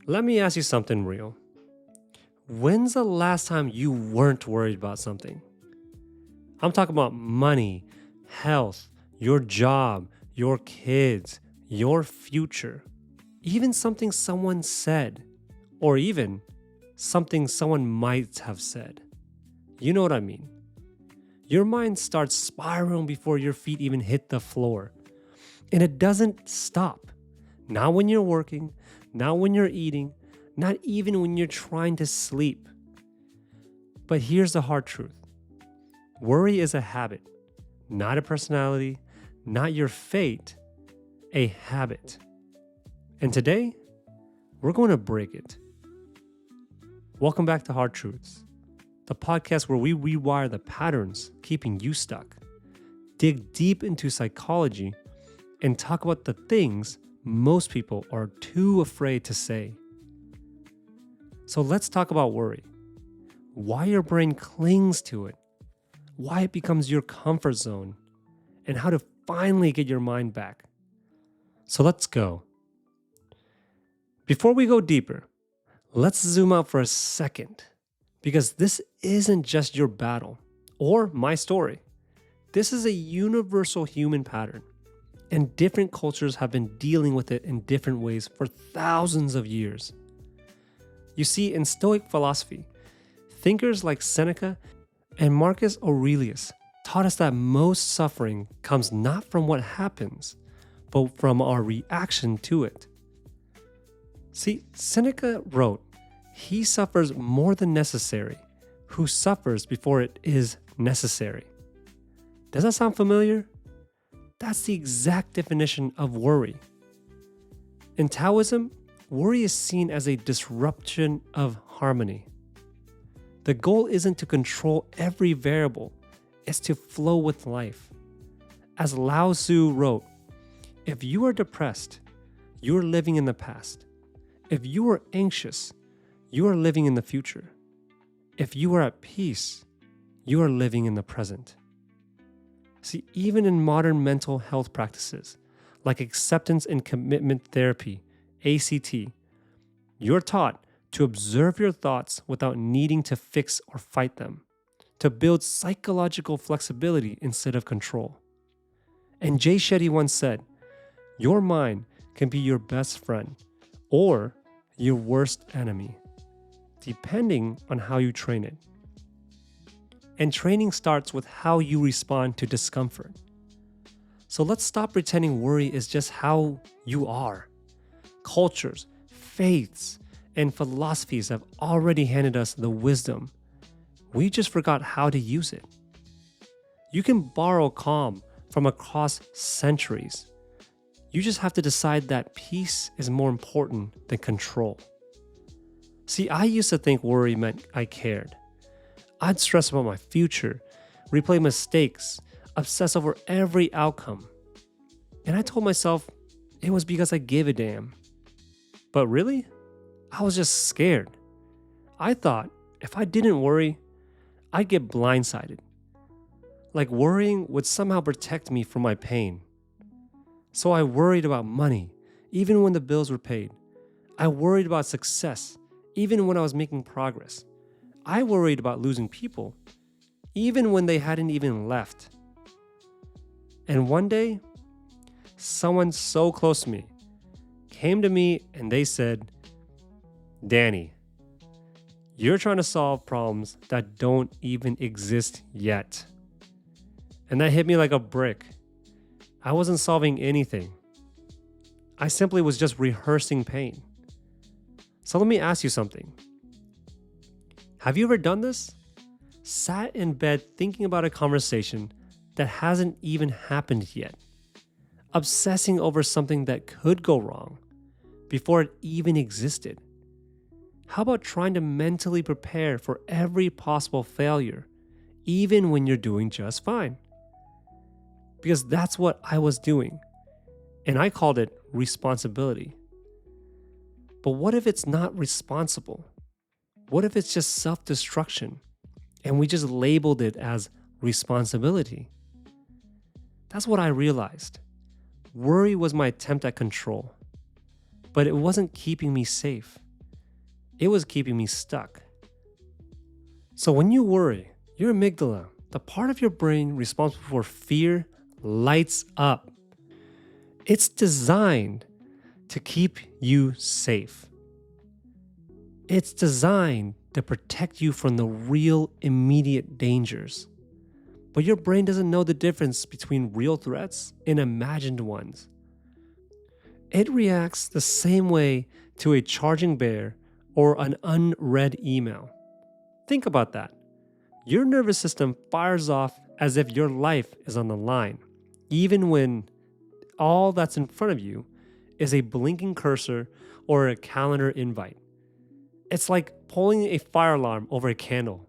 Let me ask you something real. When's the last time you weren't worried about something? I'm talking about money, health, your job, your kids, your future, even something someone said, or even something someone might have said. You know what I mean? Your mind starts spiraling before your feet even hit the floor. And it doesn't stop. Not when you're working, not when you're eating, not even when you're trying to sleep. But here's the hard truth. Worry is a habit, not a personality, not your fate, a habit. And today, we're going to break it. Welcome back to Hard Truths, the podcast where we rewire the patterns keeping you stuck, dig deep into psychology, and talk about the things most people are too afraid to say. So let's talk about worry, why your brain clings to it, why it becomes your comfort zone, and how to finally get your mind back. So let's go. Before we go deeper, let's zoom out for a second, because this isn't just your battle or my story. This is a universal human pattern, and different cultures have been dealing with it in different ways for thousands of years. You see, in Stoic philosophy, thinkers like Seneca and Marcus Aurelius taught us that most suffering comes not from what happens, but from our reaction to it. See, Seneca wrote, "He suffers more than necessary, who suffers before it is necessary." Does that sound familiar? That's the exact definition of worry. In Taoism, worry is seen as a disruption of harmony. The goal isn't to control every variable, it's to flow with life. As Lao Tzu wrote, "If you are depressed, you are living in the past. If you are anxious, you are living in the future. If you are at peace, you are living in the present." See, even in modern mental health practices, like acceptance and commitment therapy, ACT, you're taught to observe your thoughts without needing to fix or fight them, to build psychological flexibility instead of control. And Jay Shetty once said, "Your mind can be your best friend or your worst enemy, depending on how you train it." And training starts with how you respond to discomfort. So let's stop pretending worry is just how you are. Cultures, faiths, and philosophies have already handed us the wisdom. We just forgot how to use it. You can borrow calm from across centuries. You just have to decide that peace is more important than control. See, I used to think worry meant I cared. I'd stress about my future, replay mistakes, obsess over every outcome. And I told myself it was because I gave a damn. But really, I was just scared. I thought if I didn't worry, I'd get blindsided. Like worrying would somehow protect me from my pain. So I worried about money, even when the bills were paid. I worried about success, even when I was making progress. I worried about losing people, even when they hadn't even left. And one day, someone so close to me came to me and they said, "Danny, you're trying to solve problems that don't even exist yet." And that hit me like a brick. I wasn't solving anything. I simply was just rehearsing pain. So let me ask you something. Have you ever done this? Sat in bed thinking about a conversation that hasn't even happened yet, obsessing over something that could go wrong before it even existed? How about trying to mentally prepare for every possible failure, even when you're doing just fine? Because that's what I was doing, and I called it responsibility. But what if it's not responsible? What if it's just self-destruction and we just labeled it as responsibility? That's what I realized. Worry was my attempt at control, but it wasn't keeping me safe. It was keeping me stuck. So when you worry, your amygdala, the part of your brain responsible for fear, lights up. It's designed to keep you safe. It's designed to protect you from the real immediate dangers. But your brain doesn't know the difference between real threats and imagined ones. It reacts the same way to a charging bear or an unread email. Think about that. Your nervous system fires off as if your life is on the line, even when all that's in front of you is a blinking cursor or a calendar invite. It's like pulling a fire alarm over a candle.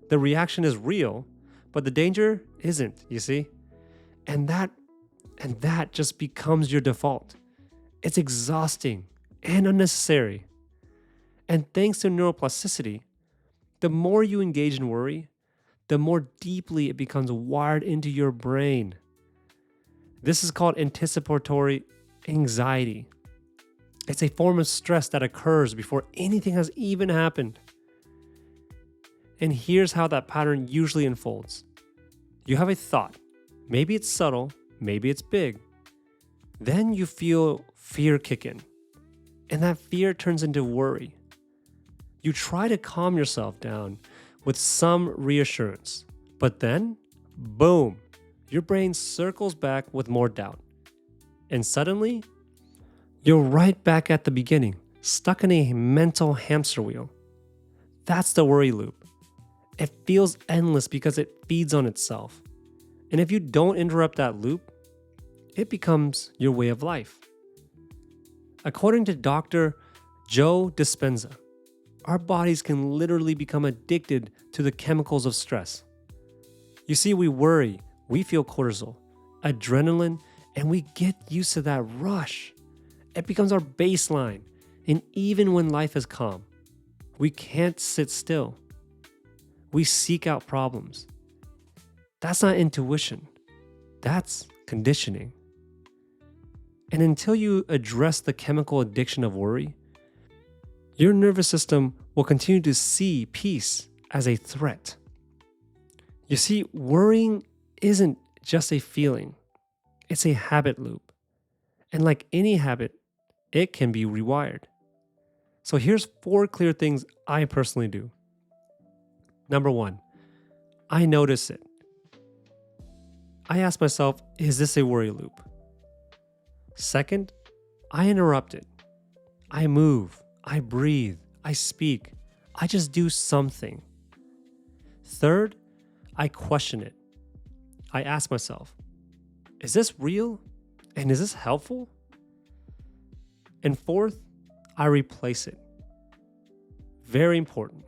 The reaction is real, but the danger isn't, you see? And that just becomes your default. It's exhausting and unnecessary. And thanks to neuroplasticity, the more you engage in worry, the more deeply it becomes wired into your brain. This is called anticipatory anxiety. It's a form of stress that occurs before anything has even happened. And here's how that pattern usually unfolds. You have a thought. Maybe it's subtle, maybe it's big. Then you feel fear kick in, and that fear turns into worry. You try to calm yourself down with some reassurance, but then, boom, your brain circles back with more doubt. And suddenly, you're right back at the beginning, stuck in a mental hamster wheel. That's the worry loop. It feels endless because it feeds on itself. And if you don't interrupt that loop, it becomes your way of life. According to Dr. Joe Dispenza, our bodies can literally become addicted to the chemicals of stress. You see, we worry, we feel cortisol, adrenaline, and we get used to that rush. It becomes our baseline, and even when life is calm, we can't sit still. We seek out problems. That's not intuition. That's conditioning. And until you address the chemical addiction of worry, your nervous system will continue to see peace as a threat. You see, worrying isn't just a feeling, it's a habit loop. And like any habit, it can be rewired. So here's 4 clear things I personally do. Number 1, I notice it. I ask myself, is this a worry loop? Second, I interrupt it. I move, I breathe, I speak, I just do something. Third, I question it. I ask myself, is this real? And is this helpful? And fourth, I replace it. Very important.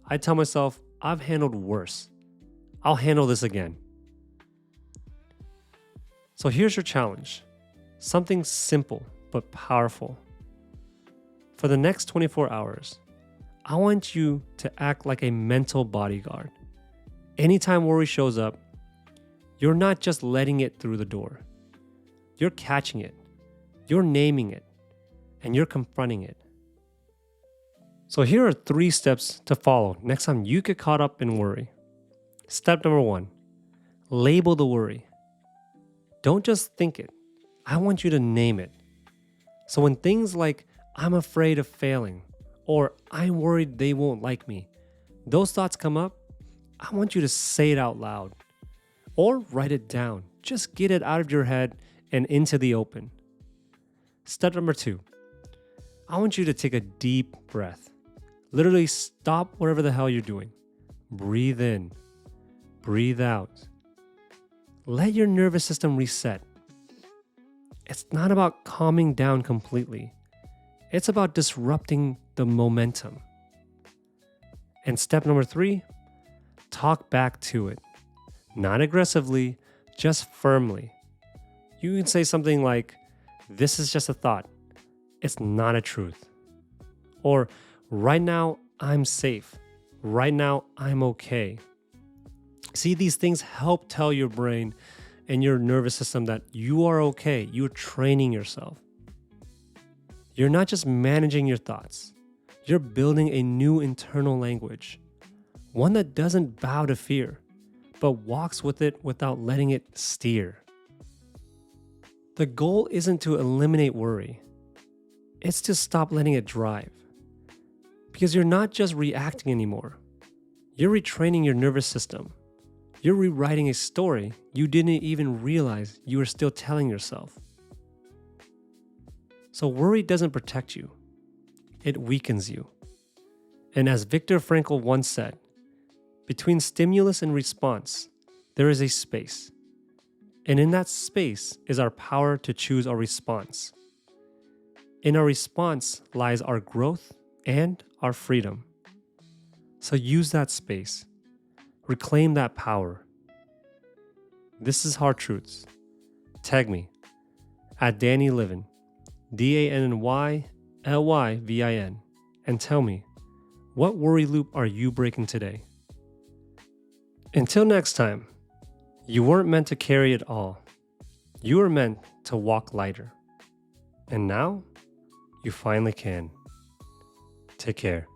I tell myself, I've handled worse. I'll handle this again. So here's your challenge. Something simple but powerful. For the next 24 hours, I want you to act like a mental bodyguard. Anytime worry shows up, you're not just letting it through the door. You're catching it, you're naming it, and you're confronting it. So here are 3 steps to follow next time you get caught up in worry. Step number 1, label the worry. Don't just think it. I want you to name it. So when things like, I'm afraid of failing, or I'm worried they won't like me, those thoughts come up, I want you to say it out loud. Or write it down. Just get it out of your head and into the open. Step number 2, I want you to take a deep breath. Literally stop whatever the hell you're doing. Breathe in. Breathe out. Let your nervous system reset. It's not about calming down completely. It's about disrupting the momentum. And step number 3, talk back to it. Not aggressively, just firmly. You can say something like, this is just a thought. It's not a truth. Or, right now, I'm safe. Right now, I'm okay. See, these things help tell your brain and your nervous system that you are okay. You're training yourself. You're not just managing your thoughts. You're building a new internal language, one that doesn't bow to fear, but walks with it without letting it steer. The goal isn't to eliminate worry, it's to stop letting it drive. Because you're not just reacting anymore, you're retraining your nervous system. You're rewriting a story you didn't even realize you were still telling yourself. So worry doesn't protect you, it weakens you. And as Viktor Frankl once said, between stimulus and response, there is a space. And in that space is our power to choose our response. In our response lies our growth and our freedom. So use that space. Reclaim that power. This is Hard Truths. Tag me at Danny Livin, DANNYLYVIN, and tell me, what worry loop are you breaking today? Until next time, you weren't meant to carry it all. You were meant to walk lighter. And now, you finally can. Take care.